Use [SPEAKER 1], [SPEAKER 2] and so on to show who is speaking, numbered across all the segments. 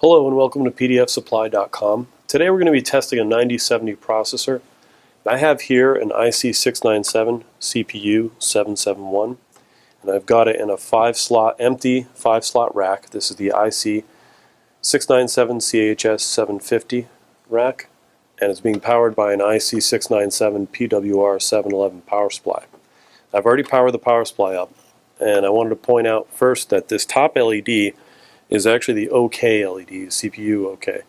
[SPEAKER 1] Hello and welcome to pdfsupply.com. Today we're going to be testing a 9070 processor. I have here an IC697 CPU771 and I've got it in a empty 5-slot rack. This is the IC697CHS750 rack and it's being powered by an IC697 PWR711 power supply. I've already powered the power supply up and I wanted to point out first that this top LED is actually the OK LED, CPU OK.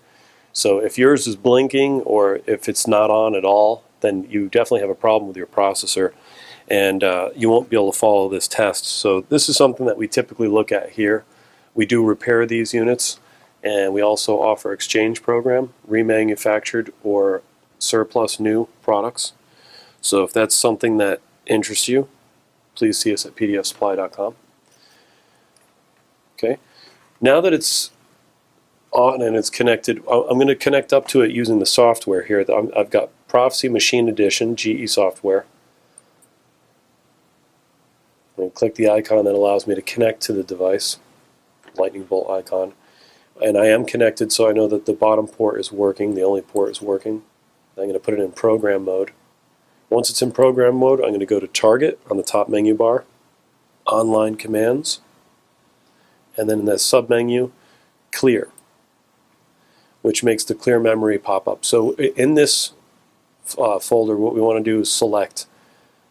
[SPEAKER 1] So if yours is blinking or if it's not on at all, then you definitely have a problem with your processor and you won't be able to follow this test. So this is something that we typically look at here. We do repair these units and we also offer exchange program, remanufactured or surplus new products. So if that's something that interests you, please see us at pdfsupply.com. Okay. Now that it's on and it's connected, I'm going to connect up to it using the software here. I've got Proficy Machine Edition, GE software. I'm going to click the icon that allows me to connect to the device, lightning bolt icon. And I am connected, so I know that the bottom port is working, the only port is working. I'm going to put it in program mode. Once it's in program mode, I'm going to go to Target on the top menu bar, Online Commands, and then in that submenu, Clear, which makes the clear memory pop up. So in this folder, what we want to do is select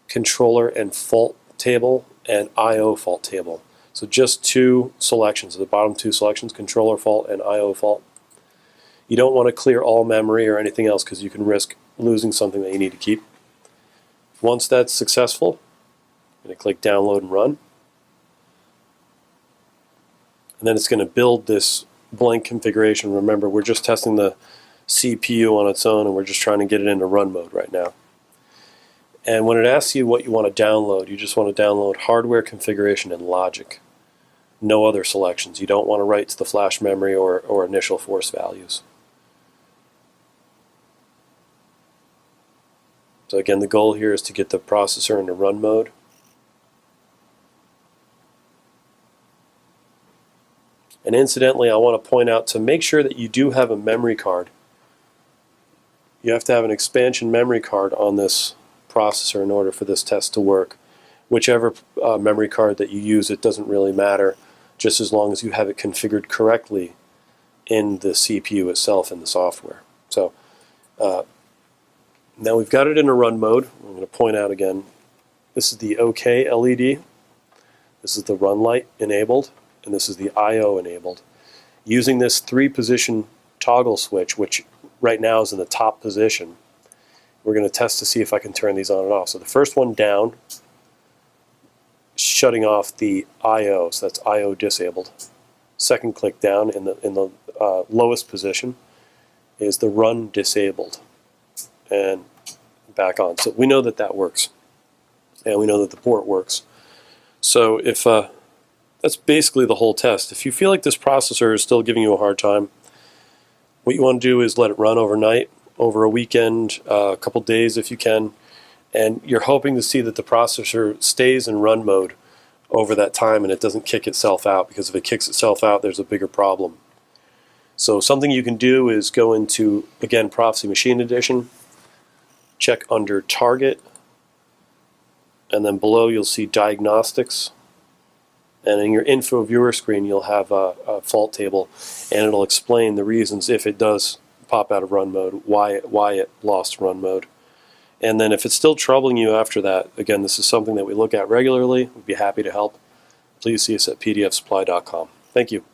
[SPEAKER 1] controller and fault table and I/O fault table. So just two selections, the bottom two selections, controller fault and I/O fault. You don't want to clear all memory or anything else because you can risk losing something that you need to keep. Once that's successful, I'm going to click download and run. And then it's going to build this blank configuration. Remember, we're just testing the CPU on its own and we're just trying to get it into run mode right now. And when it asks you what you want to download, you just want to download hardware configuration and logic. No other selections. You don't want to write to the flash memory or initial force values. So again, the goal here is to get the processor into run mode. And incidentally, I want to point out to make sure that you do have a memory card. You have to have an expansion memory card on this processor in order for this test to work. Whichever memory card that you use, it doesn't really matter, just as long as you have it configured correctly in the CPU itself in the software. So now we've got it in a run mode. I'm going to point out again, this is the OK LED, this is the run light enabled, and this is the I/O enabled. Using this 3-position toggle switch, which right now is in the top position, we're going to test to see if I can turn these on and off. So the first one down, shutting off the I/O, so that's I/O disabled. Second click down in the lowest position is the run disabled, and back on. So we know that that works, and we know that the port works. So if that's basically the whole test. If you feel like this processor is still giving you a hard time, what you want to do is let it run overnight, over a weekend, a couple days if you can, and you're hoping to see that the processor stays in run mode over that time and it doesn't kick itself out, because if it kicks itself out, there's a bigger problem. So something you can do is go into, again, Proficy Machine Edition, check under Target, and then below you'll see Diagnostics. And in your info viewer screen, you'll have a fault table, and it'll explain the reasons if it does pop out of run mode, why it lost run mode. And then if it's still troubling you after that, again, this is something that we look at regularly. We'd be happy to help. Please see us at pdfsupply.com. Thank you.